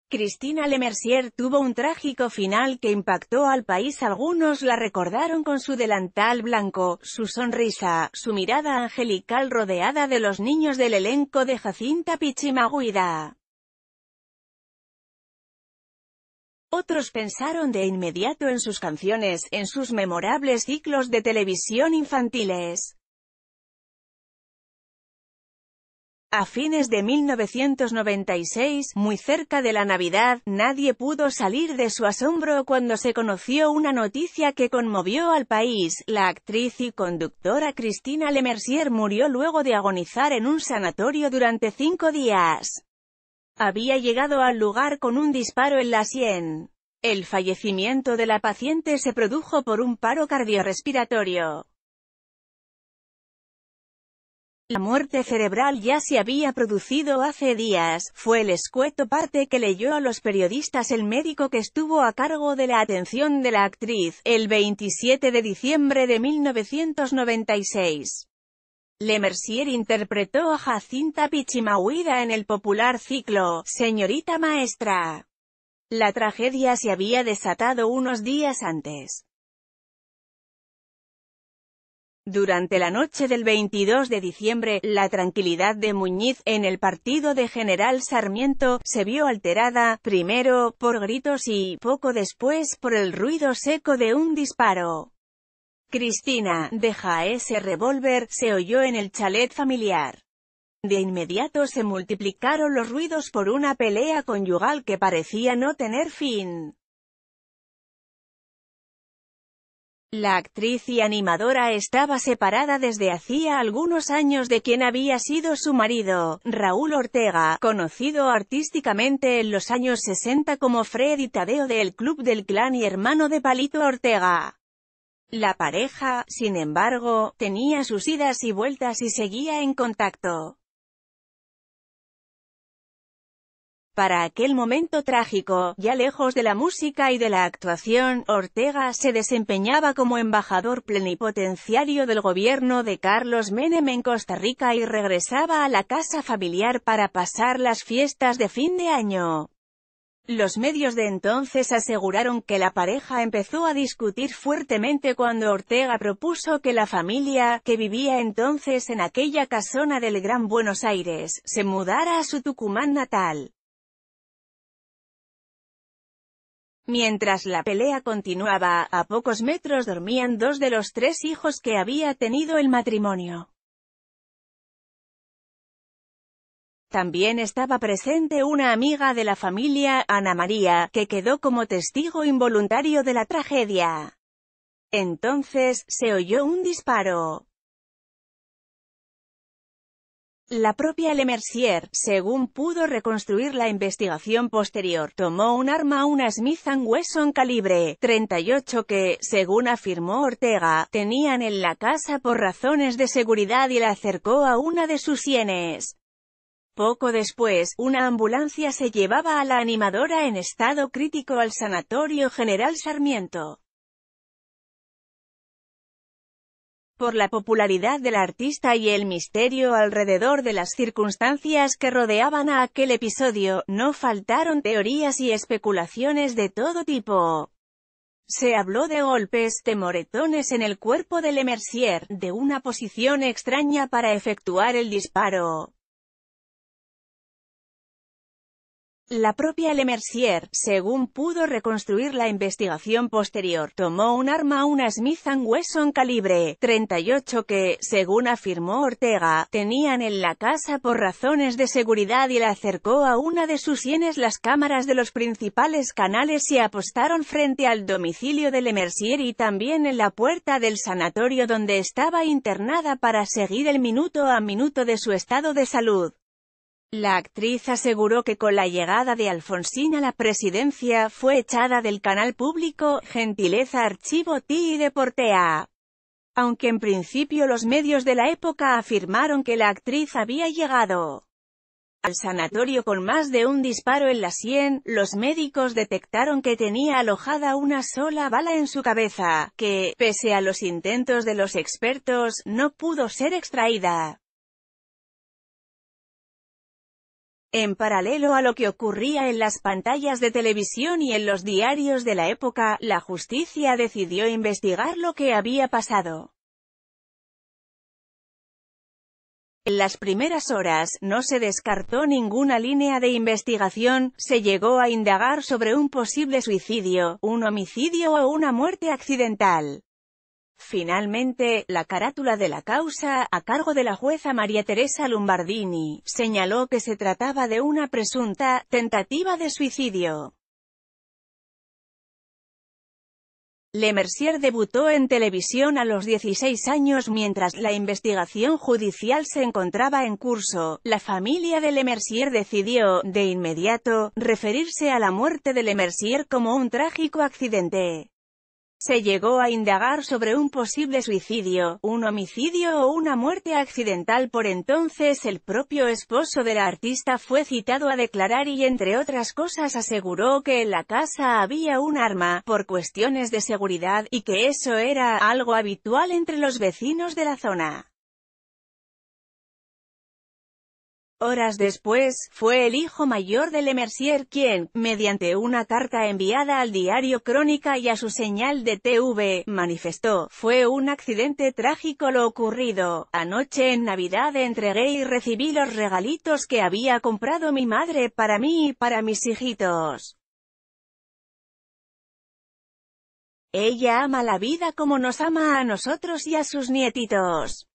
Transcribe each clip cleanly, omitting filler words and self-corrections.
Christina Lemercier tuvo un trágico final que impactó al país. Algunos la recordaron con su delantal blanco, su sonrisa, su mirada angelical rodeada de los niños del elenco de Jacinta Pichimaguida. Otros pensaron de inmediato en sus canciones, en sus memorables ciclos de televisión infantiles. A fines de 1996, muy cerca de la Navidad, nadie pudo salir de su asombro cuando se conoció una noticia que conmovió al país. La actriz y conductora Christina Lemercier murió luego de agonizar en un sanatorio durante 5 días. Había llegado al lugar con un disparo en la sien. El fallecimiento de la paciente se produjo por un paro cardiorrespiratorio. La muerte cerebral ya se había producido hace días, fue el escueto parte que leyó a los periodistas el médico que estuvo a cargo de la atención de la actriz, el 27 de diciembre de 1996. Lemercier interpretó a Jacinta Pichimaguida en el popular ciclo, Señorita Maestra. La tragedia se había desatado unos días antes. Durante la noche del 22 de diciembre, la tranquilidad de Muñiz, en el partido de General Sarmiento, se vio alterada, primero, por gritos y, poco después, por el ruido seco de un disparo. Cristina, deja ese revólver, se oyó en el chalet familiar. De inmediato se multiplicaron los ruidos por una pelea conyugal que parecía no tener fin. La actriz y animadora estaba separada desde hacía algunos años de quien había sido su marido, Raúl Ortega, conocido artísticamente en los años 60 como Freddy Tadeo del Club del Clan y hermano de Palito Ortega. La pareja, sin embargo, tenía sus idas y vueltas y seguía en contacto. Para aquel momento trágico, ya lejos de la música y de la actuación, Ortega se desempeñaba como embajador plenipotenciario del gobierno de Carlos Menem en Costa Rica y regresaba a la casa familiar para pasar las fiestas de fin de año. Los medios de entonces aseguraron que la pareja empezó a discutir fuertemente cuando Ortega propuso que la familia, que vivía entonces en aquella casona del Gran Buenos Aires, se mudara a su Tucumán natal. Mientras la pelea continuaba, a pocos metros dormían 2 de los 3 hijos que había tenido el matrimonio. También estaba presente una amiga de la familia, Ana María, que quedó como testigo involuntario de la tragedia. Entonces, se oyó un disparo. La propia Lemercier, según pudo reconstruir la investigación posterior, tomó un arma, una Smith & Wesson calibre .38 que, según afirmó Ortega, tenían en la casa por razones de seguridad y la acercó a una de sus sienes. Poco después, una ambulancia se llevaba a la animadora en estado crítico al Sanatorio General Sarmiento. Por la popularidad del artista y el misterio alrededor de las circunstancias que rodeaban a aquel episodio, no faltaron teorías y especulaciones de todo tipo. Se habló de golpes, de moretones en el cuerpo de Lemercier, de una posición extraña para efectuar el disparo. La propia Lemercier, según pudo reconstruir la investigación posterior, tomó un arma, una Smith & Wesson calibre .38 que, según afirmó Ortega, tenían en la casa por razones de seguridad y la acercó a una de sus sienes. Las cámaras de los principales canales se apostaron frente al domicilio de Lemercier y también en la puerta del sanatorio donde estaba internada para seguir el minuto a minuto de su estado de salud. La actriz aseguró que con la llegada de Alfonsín a la presidencia fue echada del canal público, gentileza Archivo TI y Deportea. Aunque en principio los medios de la época afirmaron que la actriz había llegado al sanatorio con más de un disparo en la sien, los médicos detectaron que tenía alojada una sola bala en su cabeza, que, pese a los intentos de los expertos, no pudo ser extraída. En paralelo a lo que ocurría en las pantallas de televisión y en los diarios de la época, la justicia decidió investigar lo que había pasado. En las primeras horas, no se descartó ninguna línea de investigación, se llegó a indagar sobre un posible suicidio, un homicidio o una muerte accidental. Finalmente, la carátula de la causa, a cargo de la jueza María Teresa Lombardini, señaló que se trataba de una presunta tentativa de suicidio. Lemercier debutó en televisión a los 16 años mientras la investigación judicial se encontraba en curso. La familia de Lemercier decidió, de inmediato, referirse a la muerte de Lemercier como un trágico accidente. Se llegó a indagar sobre un posible suicidio, un homicidio o una muerte accidental. Por entonces el propio esposo de la artista fue citado a declarar y entre otras cosas aseguró que en la casa había un arma, por cuestiones de seguridad, y que eso era algo habitual entre los vecinos de la zona. Horas después, fue el hijo mayor de Lemercier quien, mediante una carta enviada al diario Crónica y a su señal de TV, manifestó: «Fue un accidente trágico lo ocurrido. Anoche en Navidad entregué y recibí los regalitos que había comprado mi madre para mí y para mis hijitos. Ella ama la vida como nos ama a nosotros y a sus nietitos.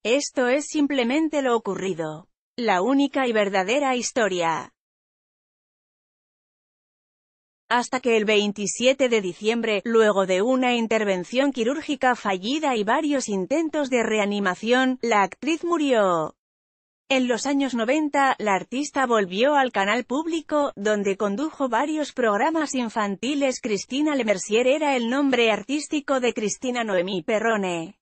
Esto es simplemente lo ocurrido. La única y verdadera historia». Hasta que el 27 de diciembre, luego de una intervención quirúrgica fallida y varios intentos de reanimación, la actriz murió. En los años 90, la artista volvió al canal público, donde condujo varios programas infantiles. Cristina Lemercier era el nombre artístico de Cristina Noemí Perrone.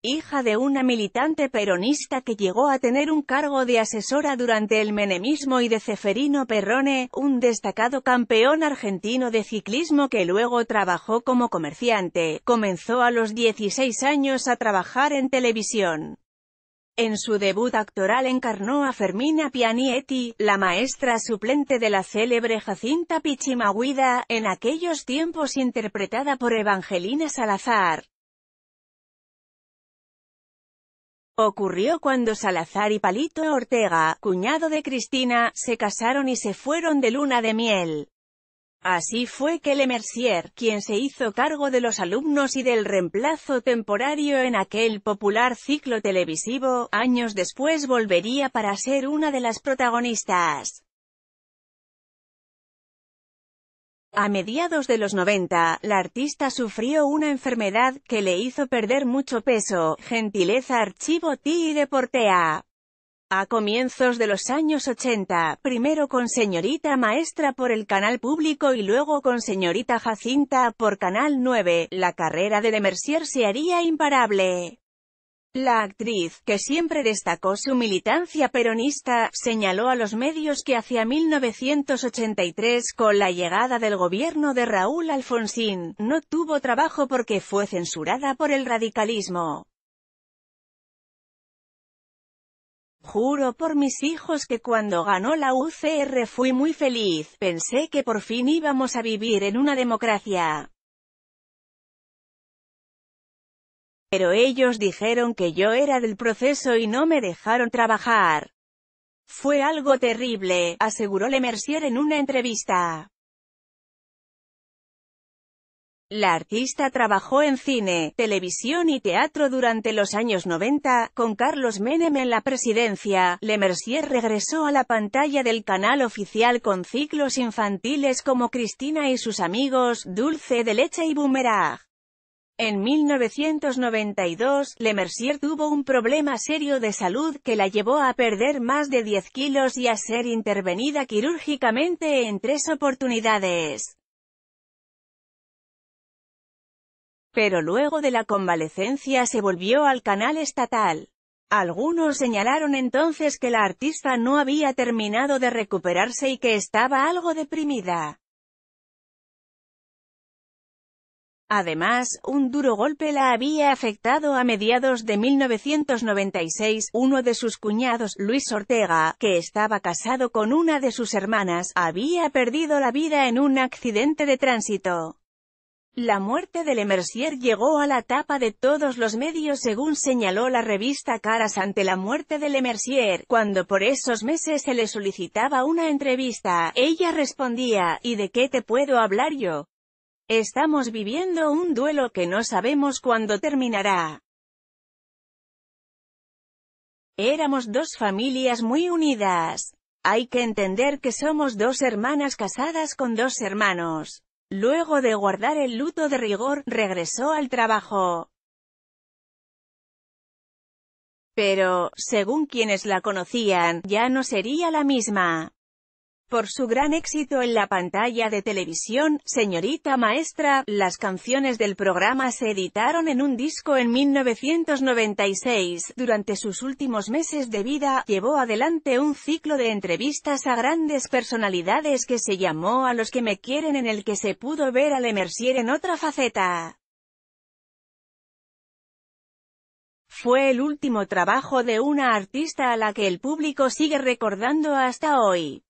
Hija de una militante peronista que llegó a tener un cargo de asesora durante el menemismo y de Ceferino Perrone, un destacado campeón argentino de ciclismo que luego trabajó como comerciante, comenzó a los 16 años a trabajar en televisión. En su debut actoral encarnó a Fermina Pianietti, la maestra suplente de la célebre Jacinta Pichimahuida, en aquellos tiempos interpretada por Evangelina Salazar. Ocurrió cuando Salazar y Palito Ortega, cuñado de Cristina, se casaron y se fueron de luna de miel. Así fue que Lemercier, quien se hizo cargo de los alumnos y del reemplazo temporario en aquel popular ciclo televisivo, años después volvería para ser una de las protagonistas. A mediados de los 90, la artista sufrió una enfermedad que le hizo perder mucho peso, gentileza Archivo T y Deportea. A comienzos de los años 80, primero con Señorita Maestra por el canal público y luego con Señorita Jacinta por Canal 9, la carrera de Lemercier se haría imparable. La actriz, que siempre destacó su militancia peronista, señaló a los medios que hacia 1983, con la llegada del gobierno de Raúl Alfonsín, no tuvo trabajo porque fue censurada por el radicalismo. «Juro por mis hijos que cuando ganó la UCR fui muy feliz, pensé que por fin íbamos a vivir en una democracia. Pero ellos dijeron que yo era del proceso y no me dejaron trabajar. Fue algo terrible», aseguró Lemercier en una entrevista. La artista trabajó en cine, televisión y teatro durante los años 90, con Carlos Menem en la presidencia. Lemercier regresó a la pantalla del canal oficial con ciclos infantiles como Cristina y sus amigos, Dulce de Leche y Boomerang. En 1992, Lemercier tuvo un problema serio de salud que la llevó a perder más de 10 kilos y a ser intervenida quirúrgicamente en 3 oportunidades. Pero luego de la convalecencia se volvió al canal estatal. Algunos señalaron entonces que la artista no había terminado de recuperarse y que estaba algo deprimida. Además, un duro golpe la había afectado a mediados de 1996. Uno de sus cuñados, Luis Ortega, que estaba casado con una de sus hermanas, había perdido la vida en un accidente de tránsito. La muerte de Lemercier llegó a la tapa de todos los medios según señaló la revista Caras ante la muerte de Lemercier. Cuando por esos meses se le solicitaba una entrevista, ella respondía: ¿y de qué te puedo hablar yo? Estamos viviendo un duelo que no sabemos cuándo terminará. Éramos dos familias muy unidas. Hay que entender que somos dos hermanas casadas con dos hermanos. Luego de guardar el luto de rigor, regresó al trabajo. Pero, según quienes la conocían, ya no sería la misma. Por su gran éxito en la pantalla de televisión, Señorita Maestra, las canciones del programa se editaron en un disco en 1996. Durante sus últimos meses de vida, llevó adelante un ciclo de entrevistas a grandes personalidades que se llamó A los que me quieren, en el que se pudo ver a Lemercier en otra faceta. Fue el último trabajo de una artista a la que el público sigue recordando hasta hoy.